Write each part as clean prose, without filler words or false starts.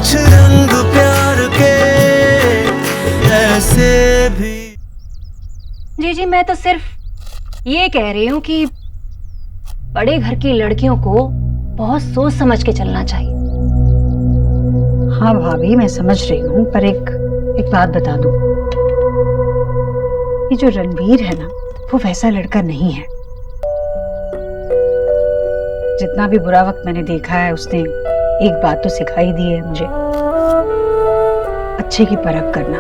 कुछ रंग प्यार के ऐसे भी। जी जी, मैं तो सिर्फ ये कह रही हूँ कि बड़े घर की लड़कियों को बहुत सोच समझ के चलना चाहिए। हाँ भाभी, मैं समझ रही हूँ, पर एक बात बता दूं, ये जो रणवीर है ना, वो वैसा लड़का नहीं है। जितना भी बुरा वक्त मैंने देखा है, उसने एक बात तो सिखाई दी है मुझे, अच्छे की परख करना।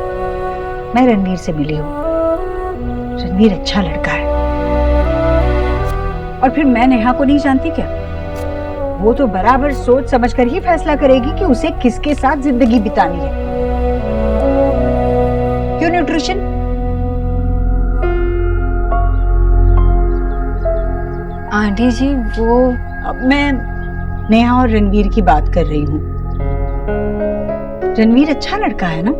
मैं रणवीर से मिली हूँ, रणवीर अच्छा लड़का है। और फिर मैं नेहा को नहीं जानती क्या? वो तो बराबर सोच समझ कर ही फैसला करेगी कि उसे किसके साथ जिंदगी बितानी है। क्यों न्यूट्रिशन? आंटी जी, वो मैं नेहा और रणवीर की बात कर रही हूँ। रणवीर अच्छा लड़का है ना?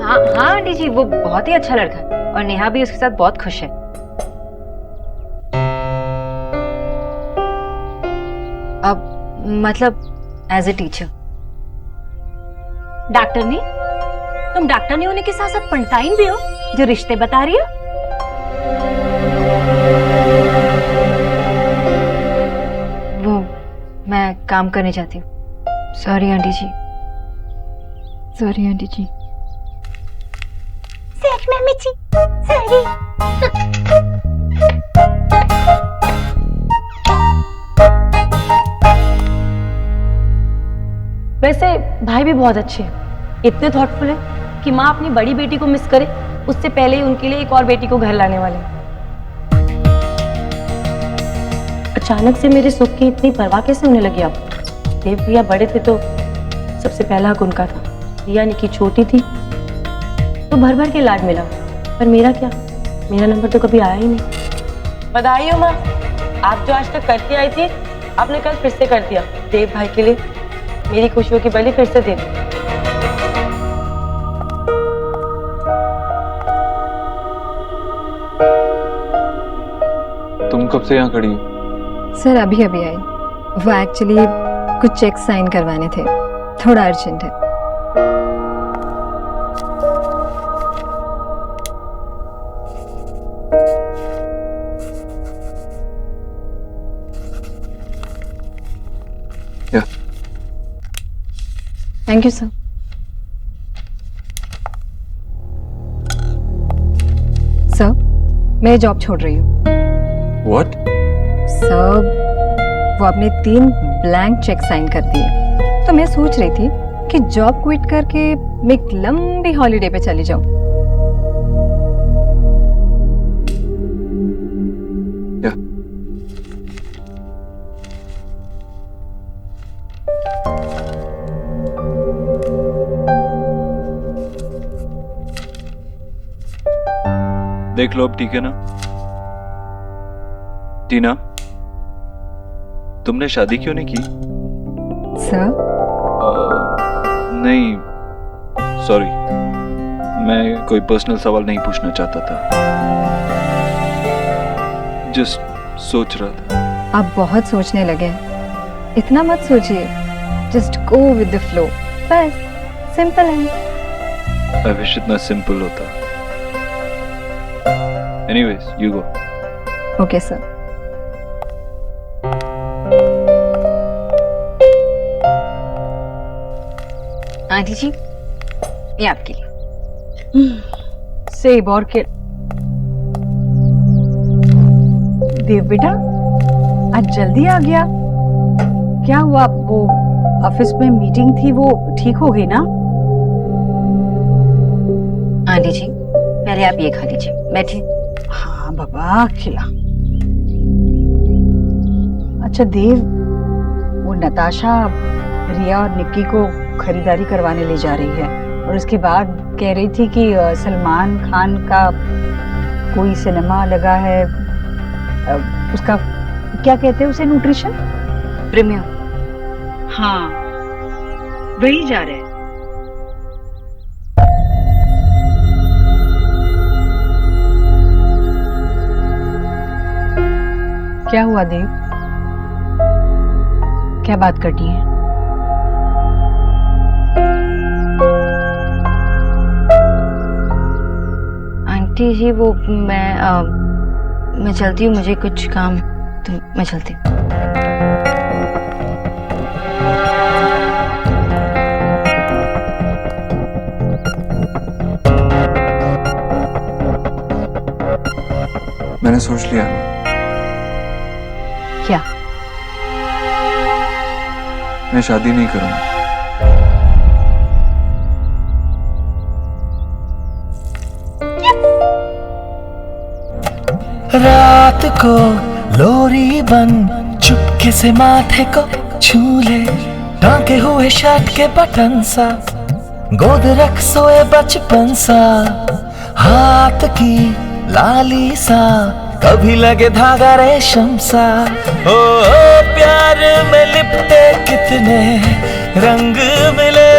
हाँ हाँ आंटी जी, वो बहुत ही अच्छा लड़का है और नेहा भी उसके साथ बहुत खुश है। अब मतलब एज ए टीचर। डॉक्टरनी, तुम डॉक्टरनी होने के साथ साथ पंडिताइन भी हो जो रिश्ते बता रही हो। वो मैं काम करने जाती हूँ। सॉरी आंटी जी। सॉरी आंटी जी। सॉरी मम्मी जी, सॉरी। वैसे भाई भी बहुत अच्छे हैं, इतने थॉटफुल है कि माँ अपनी बड़ी बेटी को मिस करे उससे पहले ही उनके लिए एक और बेटी को घर लाने वाले हैं। अचानक से मेरे सुख की इतनी परवाह कैसे होने लगी आपको? देव भैया बड़े थे तो सबसे पहला हक उनका था, रिया निकी छोटी थी तो भर भर के लाड मिला, पर मेरा क्या, मेरा नंबर तो कभी आया ही नहीं। बधाई हो माँ, आप जो आज तक करती आई थी आपने कल फिर से कर दिया। देव भाई के लिए मेरी खुशियों की बलि फिर से दे दी। तुम कब से यहाँ खड़ी हो? सर अभी अभी आई। वो एक्चुअली कुछ चेक साइन करवाने थे, थोड़ा अर्जेंट है। Thank you sir. सर मैं जॉब छोड़ रही हूँ। What? सर वो आपने 3 ब्लैंक चेक साइन कर दिए, तो मैं सोच रही थी कि जॉब क्विट करके मैं एक लंबी हॉलीडे पे चली जाऊँ। देख लो अब, ठीक है ना? टीना, तुमने शादी क्यों नहीं की? सर नहीं, सॉरी, मैं कोई पर्सनल सवाल नहीं पूछना चाहता था, जस्ट सोच रहा था। आप बहुत सोचने लगे हैं, इतना मत सोचिए, just go with the flow, बस सिंपल है। आई विश इतना सिंपल होता। Anyways, you go. Okay sir. Aunty ji, ये आपके लिए। सेब और के देव बेटा, आज जल्दी आ गया। क्या हुआ? वो ऑफिस में मीटिंग थी, वो ठीक हो गई ना? आंटी जी पहले आप ये खा लीजिए, बैठिए। हाँ बाबा, खिला। अच्छा देव, वो नताशा रिया और निक्की को खरीदारी करवाने ले जा रही है और उसके बाद कह रही थी कि सलमान खान का कोई सिनेमा लगा है, उसका क्या कहते हैं उसे, न्यूट्रिशन प्रीमियम। हाँ, वही जा रहे हैं। क्या हुआ देव? क्या बात करनी है? आंटी जी वो मैं चलती हूँ, मुझे कुछ काम, तो मैं चलती हूँ। मैंने सोच लिया, क्या? मैं शादी नहीं करूंगा। रात को लोरी बन चुपके से माथे को छू ले, टांके हुए शर्ट के बटन सा, गोद रख सोए बचपन सा, हाथ की लाली सा, कभी लगे धागा रेशम सा। ओ प्यार में लिपटे कितने रंग मिले,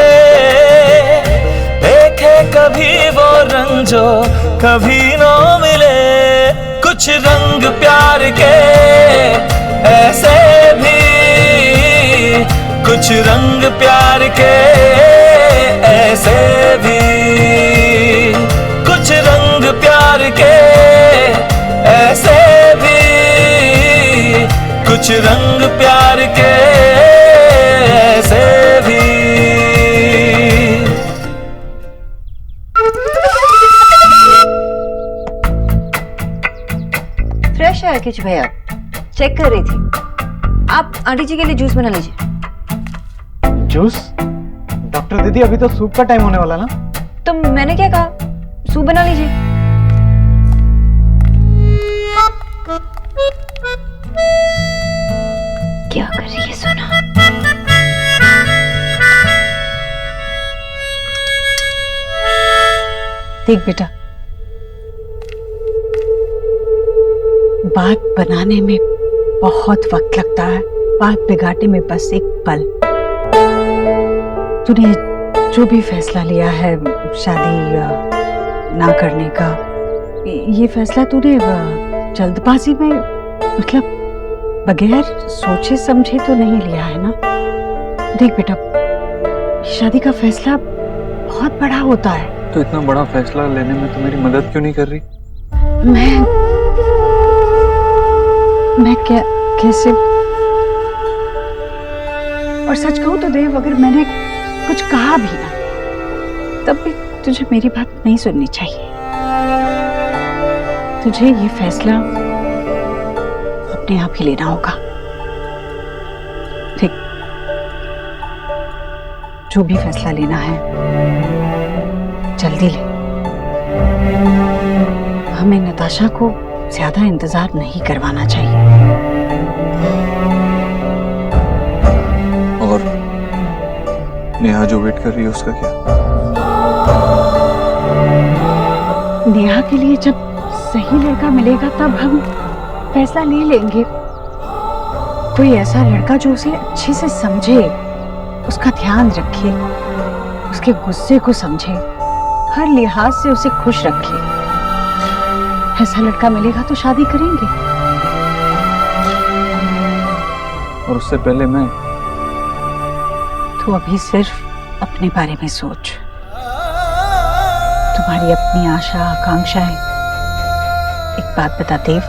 देखे कभी वो रंग जो कभी न मिले। कुछ रंग प्यार के ऐसे भी, कुछ रंग प्यार के ऐसे भी, कुछ रंग प्यार के ऐसे भी, कुछ रंग प्यार के ऐसे भी। फ्रेश है किच भैया, चेक कर रही थी। आप आंटी जी के लिए जूस बना लीजिए। जूस? डॉक्टर दीदी अभी तो सूप का टाइम होने वाला ना। तो मैंने क्या कहा, सूप बना लीजिए। क्या कर रही है सोना? देख बेटा, बात बनाने में बहुत वक्त लगता है, बात बिगाड़ने में बस एक पल। तूने जो भी फैसला लिया है शादी ना करने का, ये फैसला तूने जल्दबाजी में, मतलब बगैर सोचे समझे तो नहीं लिया है ना। देख बेटा, शादी का फैसला बहुत बड़ा होता है। तो इतना बड़ा फैसला लेने में तो मेरी मदद क्यों नहीं कर रही? मैं कैसे? और सच कहूं तो देव, अगर मैंने कुछ कहा भी ना, तब भी तुझे मेरी बात नहीं सुननी चाहिए। तुझे ये फैसला अपने आप ही लेना होगा। ठीक, जो भी फैसला लेना है जल्दी ले। हमें नताशा को ज्यादा इंतजार नहीं करवाना चाहिए। और नेहा जो वेट कर रही है उसका क्या? नेहा के लिए जब सही लड़का मिलेगा तब हम फैसला ले लेंगे। कोई ऐसा लड़का जो उसे अच्छे से समझे, उसका ध्यान रखे, उसके गुस्से को समझे, हर लिहाज से उसे खुश रखे। ऐसा लड़का मिलेगा तो शादी करेंगे। और उससे पहले मैं। तो अभी सिर्फ अपने बारे में सोच। तुम्हारी अपनी आशा आकांक्षाएं। एक बात बता देव,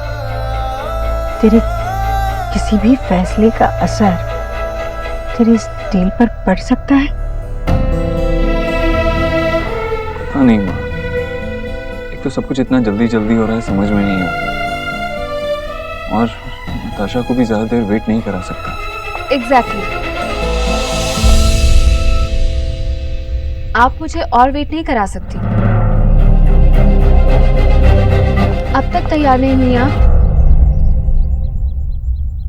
तेरे किसी भी फैसले का असर तेरे इस डील पर पड़ सकता है? पता नहीं माँ, एक तो सब कुछ इतना जल्दी जल्दी हो रहा है, समझ में नहीं आता। और नताशा को भी ज्यादा देर वेट नहीं करा सकता। एग्जैक्टली। आप मुझे और वेट नहीं करा सकती। अब तक तैयार नहीं हुई आप?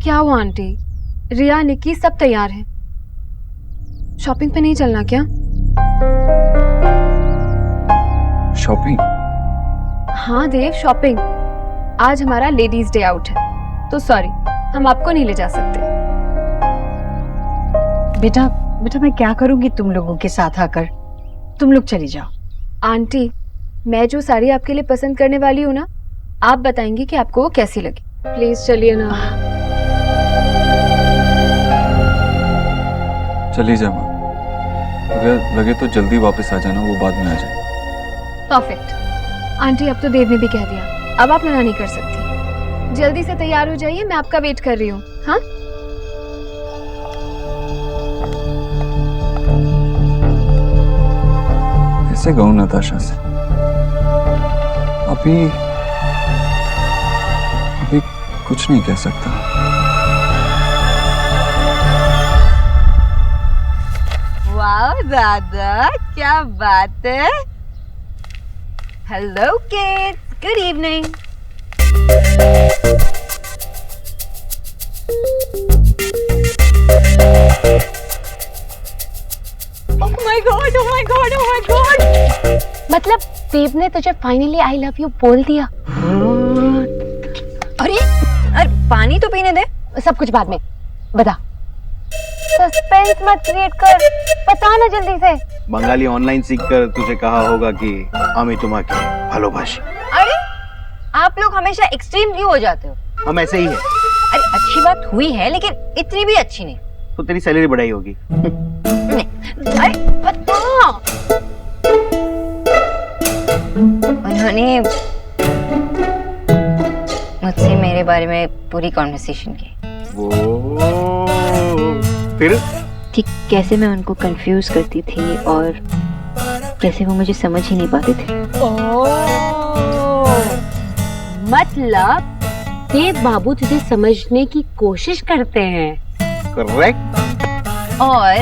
क्या हुआ आंटी? रिया, निक्की सब तैयार हैं। शॉपिंग पे नहीं चलना क्या? शॉपिंग? हाँ देव, शॉपिंग। आज हमारा लेडीज डे आउट है, तो सॉरी, हम आपको नहीं ले जा सकते। बेटा बेटा मैं क्या करूंगी तुम लोगों के साथ आकर? तुम लोग चली जाओ। आंटी, मैं जो साड़ी आपके लिए पसंद करने वाली हूँ ना, आप बताएंगी कि आपको वो कैसी लगी। प्लीज चलिए ना। चली जा माँ, अगर लगे तो जल्दी वापस आ जाना, वो बाद में आ जाए। परफेक्ट। आंटी अब तो देव ने भी कह दिया, अब आप मना नहीं कर सकती। जल्दी से तैयार हो जाइए, मैं आपका वेट कर रही हूँ। हाँ कैसे कहूँ नताशा से, अभी कुछ नहीं कह सकता। वाह दादा, क्या बात है। Hello kids, good evening. Oh my God, oh my God, oh my God. मतलब देव ने तुझे फाइनली आई लव यू बोल दिया? अरे पानी तो पीने दे। सब कुछ बाद में बता। सस्पेंस मत क्रिएट कर, बता ना जल्दी से। बंगाली ऑनलाइन सीखकर तुझे कहा होगा कि আমি তোমাকে ভালোবাসি। अरे आप लोग हमेशा एक्सट्रीम क्यों हो जाते हो? हम ऐसे ही है। अरे अच्छी बात हुई है, लेकिन इतनी भी अच्छी नहीं। तो तेरी सैलरी बढ़ाई होगी। अरे बता। उन्होंने मुझसे मेरे बारे में पूरी कॉन्वर्सेशन की। वो फिर कि कैसे मैं उनको कंफ्यूज करती थी और कैसे वो मुझे समझ ही नहीं पाते थे। मतलब देव बाबू तुझे समझने की कोशिश करते हैं। करेक्ट। और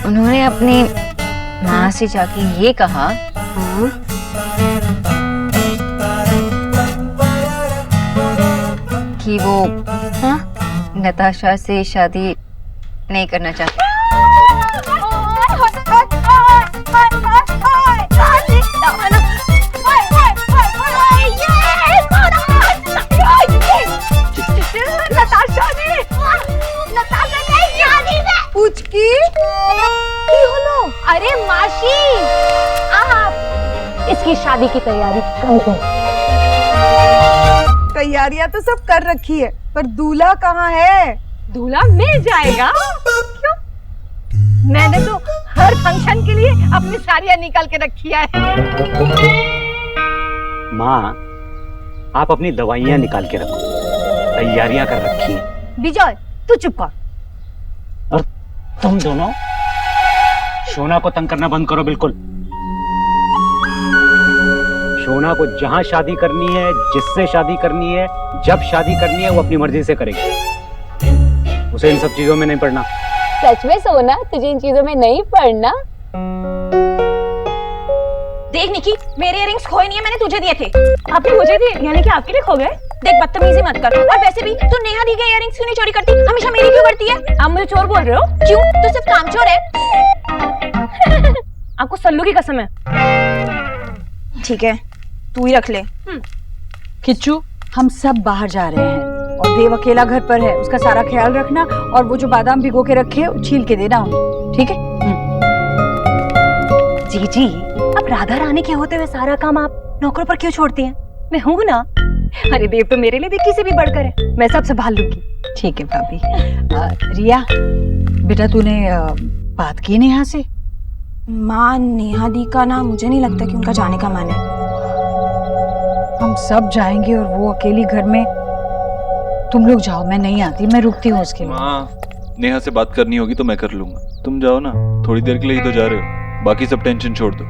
उन्होंने अपनी माँ से जाके ये कहा कि वो नताशा से शादी नहीं करना चाहते। अरे मासी, आप इसकी शादी की तैयारी कर दो। तैयारियां तो सब कर रखी है, पर दूल्हा कहाँ है? दूल्हा मिल जाएगा। क्यों? मैंने तो हर फंक्शन के लिए अपनी साड़ियां निकाल के रखी है। माँ, आप अपनी दवाइयाँ निकाल के रखो, तैयारियां कर रखी है। विजय तू चुप कर। और तुम दोनों शोना को तंग करना बंद करो बिल्कुल। शोना को जहां शादी करनी है, जिससे शादी करनी है, जब शादी करनी है, वो अपनी मर्जी से करेगी। उसे इन सब चीजों में नहीं पड़ना। सच में सोना, तुझे इन चीजों में नहीं पड़ना? देख निकी, मेरे इयरिंग्स खोए नहीं है, मैंने तुझे दिए थे। आपने मुझे दिए, यानी कि आपके लिए खो गए? देख बदतमीजी मत कर। और वैसे भी तू नेहा दी गई इयरिंग्स क्यों नहीं चोरी करती? हमेशा मेरी क्यों करती है? आप मुझे चोर बोल रहे हो? क्यों? तू सिर्फ कामचोर है। आपको सल्लू की कसम है। ठीक है, तू ही रख ले। किच्चू, हम सब बाहर जा रहे हैं और देव अकेला घर पर है। उसका सारा ख्याल रखना और वो जो बादाम भिगो के रखे छील के देना उन्हें, ठीक है? जी जी, अब राधा रानी के होते हुए सारा काम आप नौकरों पर क्यों छोड़ती हैं? मैं हूँ ना। अरे देव तो मेरे लिए भी किसी भी बढ़कर है, मैं सब संभाल लूंगी। ठीक है भाभी। रिया बेटा, तूने बात की नेहा से? माँ, नेहा दी का ना मुझे नहीं लगता कि उनका जाने का मन है। हम सब जाएंगे और वो अकेली घर में। तुम लोग जाओ, मैं नहीं आती, मैं रुकती हूँ उसके लिए। माँ, नेहा से बात करनी होगी तो मैं कर लूंगा। तुम जाओ ना, थोड़ी देर के लिए ही तो जा रहे हो, बाकी सब टेंशन छोड़ दो।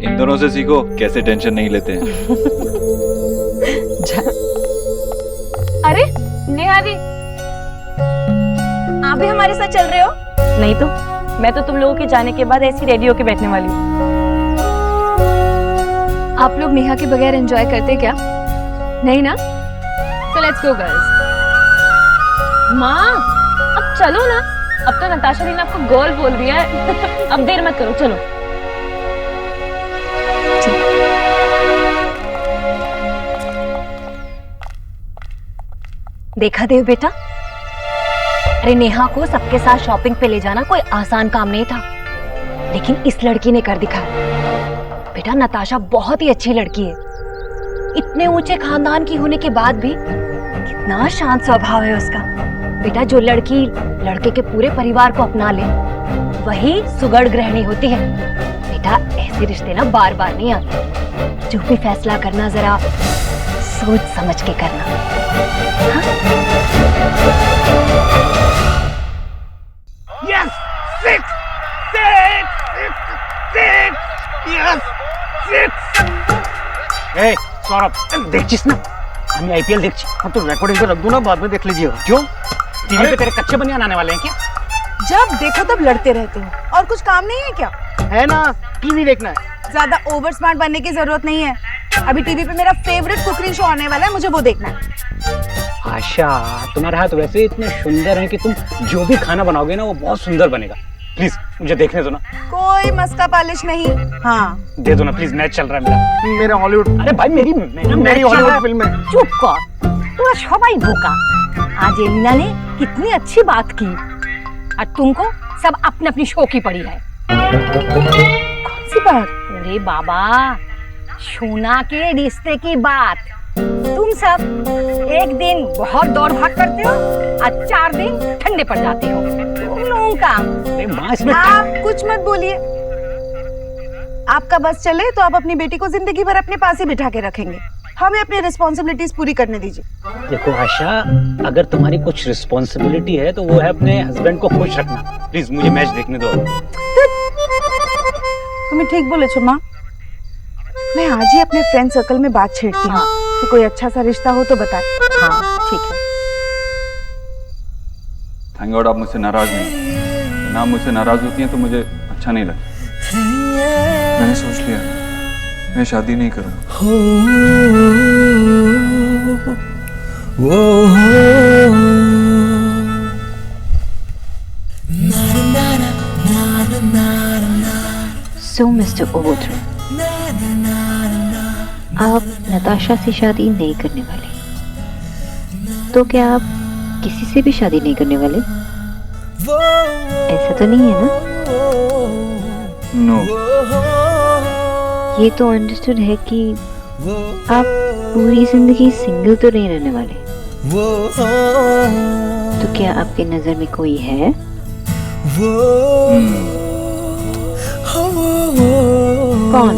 इन दोनों से सीखो कैसे टेंशन नहीं लेते हैं। अरे नेहा दी, आप भी हमारे साथ चल रहे हो? नहीं तो मैं तो तुम लोगों के जाने के बाद ऐसी रेडी होके बैठने वाली हूँ। आप लोग नेहा के बगैर एंजॉय करते क्या? नहीं ना? तो लेट्स गो गर्ल्स। माँ, अब चलो ना। अब तो नताशा दी ने आपको गर्ल बोल दिया है। अब देर मत करो, चलो। देखा देव बेटा, अरे नेहा को सबके साथ शॉपिंग पे ले जाना कोई आसान काम नहीं था, लेकिन इस लड़की ने कर दिखाया। बेटा नताशा बहुत ही अच्छी लड़की है, इतने ऊंचे खानदान की होने के बाद भी कितना शांत स्वभाव है उसका। बेटा जो लड़की लड़के के पूरे परिवार को अपना ले वही सुगढ़ गृहिणी होती है। बेटा ऐसे रिश्ते ना बार बार नहीं आते। जो भी फैसला करना जरा सोच समझ के करना। Yes, 6 yes, 6। ए सौरभ, देखছিস না আমি आईपीएल देखছি। हाँ तो रिकॉर्डिंग पे रख दूं ना, बाद में देख लीजिएगा। क्यों? टीवी पे तेरे कच्चे बनियान आने वाले हैं क्या? जब देखो तब लड़ते रहते हो और कुछ काम नहीं है क्या? है ना, टीवी देखना है। ज्यादा ओवर स्मार्ट बनने की जरूरत नहीं है। अभी टीवी पे मेरा फेवरेट कुकिंग शो आने वाला है, मुझे वो देखना है। आशा, तुम्हारे हाथ वैसे ही इतने सुंदर हैं कि तुम जो भी खाना बनाओगे ना वो बहुत सुंदर बनेगा। प्लीज मुझे देखने दो ना। कोई मस्का पालिश नहीं। हाँ दे दो ना प्लीज, मैच चल रहा है मेरा। मेरा हॉलीवुड, अरे भाई मेरी हॉलीवुड फिल्म है। चुप कर, तू सबाई भूखा। आज एलिना ने कितनी अच्छी बात की और तुमको सब अपने अपनी शो की पड़ी है। कौन सी बात? अरे बाबा, सोना के रिश्ते की बात। तुम सब एक दिन बहुत दौड़ भाग करते हो और 4 दिन ठंडे पड़ जाते हो। तुम लोगों का माँ इसमें आप कुछ मत बोलिए। आपका बस चले तो आप अपनी बेटी को जिंदगी भर अपने पास ही बिठा के रखेंगे। हमें अपनी रिस्पॉन्सिबिलिटीज पूरी करने दीजिए। देखो आशा, अगर तुम्हारी कुछ रिस्पॉन्सिबिलिटी है तो वो है अपने हस्बैंड को खुश रखना। प्लीज मुझे मैच देखने दो। तुम्हें ठीक बोले छो माँ। मैं आज ही अपने फ्रेंड सर्कल में बात छेड़ती हूँ कि कोई अच्छा सा रिश्ता हो तो बताए। हाँ ठीक है। थैंक गॉड आप मुझसे नाराज नहीं। ना मुझसे नाराज होती हैं तो मुझे अच्छा नहीं लगता। मैंने सोच लिया मैं शादी नहीं करूँगा। सो मिस्टर ओवोथ्रो, आप नताशा से शादी नहीं करने वाले, तो क्या आप किसी से भी शादी नहीं करने वाले? ऐसा तो नहीं है ना? नो। ये तो अंडरस्टूड है कि आप पूरी जिंदगी सिंगल तो नहीं रहने वाले। तो क्या आपके नजर में कोई है? कौन?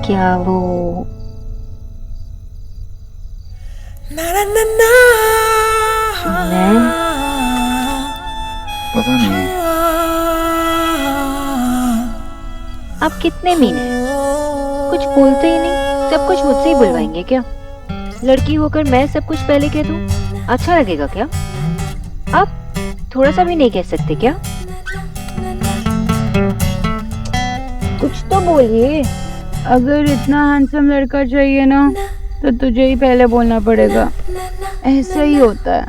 क्या वो मैं? पता नहीं। आप कितने मीन हैं? कुछ बोलते ही नहीं, सब कुछ मुझसे ही बुलवाएंगे क्या? लड़की होकर मैं सब कुछ पहले कह दूं, अच्छा लगेगा क्या? आप थोड़ा सा भी नहीं कह सकते क्या? कुछ तो बोलिए। अगर इतना हैंडसम लड़का चाहिए ना तो तुझे ही पहले बोलना पड़ेगा। ऐसा ही होता है।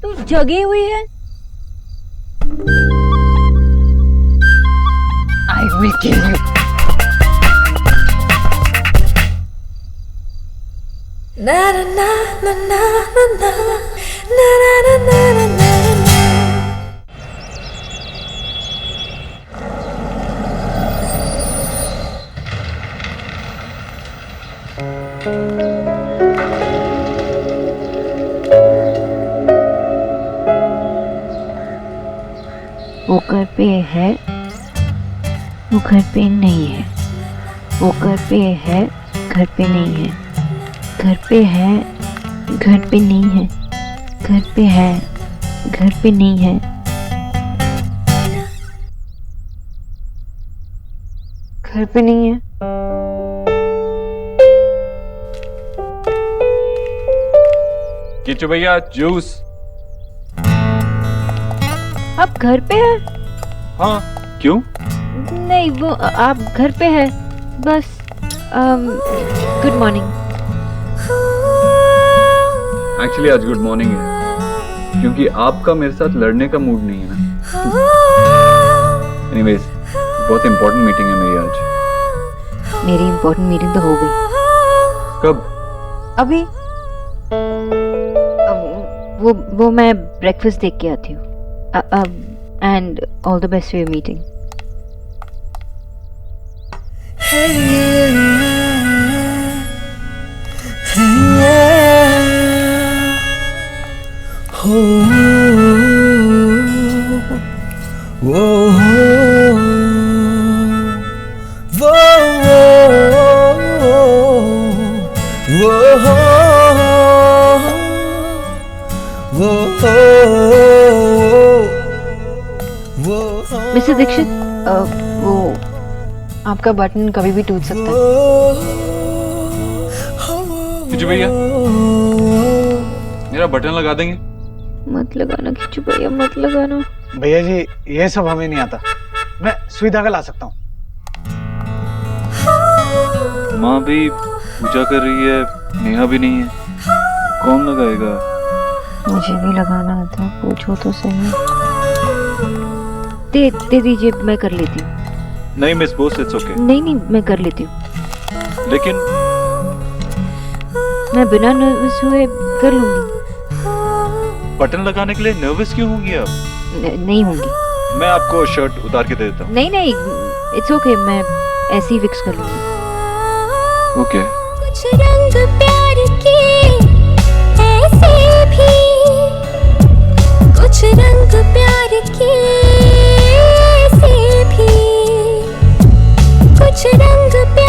तू जगी हुई है। I will kill you. वो घर पे है, वो घर पे नहीं है। वो घर पे है, घर पे नहीं है। घर पे है, घर पे नहीं है। घर पे है, घर पे नहीं है। घर पे नहीं है। किच्चू भैया जूस। आप घर पे हैं? हाँ क्यों? नहीं, वो आप घर पे हैं बस। Good morning. एक्चुअली आज गुड मॉर्निंग है क्योंकि आपका मेरे साथ लड़ने का मूड नहीं है ना। एनीवेज बहुत इंपॉर्टेंट मीटिंग है मेरी आज। मेरी इंपॉर्टेंट मीटिंग तो हो गई। कब? अभी वो मैं ब्रेकफास्ट देख के आती हूँ। And all the best for your meeting. वो वो मिस्टर दीक्षित, वो आपका बटन कभी भी टूट सकता है। खिचू भैया, मेरा बटन लगा देंगे? मत लगाना खिचू भैया, मत लगाना। भैया जी ये सब हमें नहीं आता, मैं सुई धागा ला सकता हूँ। माँ भी पूजा कर रही है, नेहा भी नहीं है, कौन लगाएगा? मुझे भी लगाना आता है, पूछो तो सही। दे दीजिए, मैं कर लेती हूँ। नहीं मिस बोस, इट्स ओके। नहीं नहीं, मैं कर लेती हूँ। लेकिन मैं बिना नर्वस हुए कर लूंगी। बटन लगाने के लिए नर्वस क्यों होंगी आप? नहीं होंगी। मैं आपको शर्ट उतार के दे देता हूँ। नहीं नहीं, इट्स ओके, मैं ऐसे ही फिक्स कर लूंगी। ओके। कुछ रंग प्यार के ऐसे भी, कुछ रंग प्यार के ऐसे भी, कुछ रंग प्यार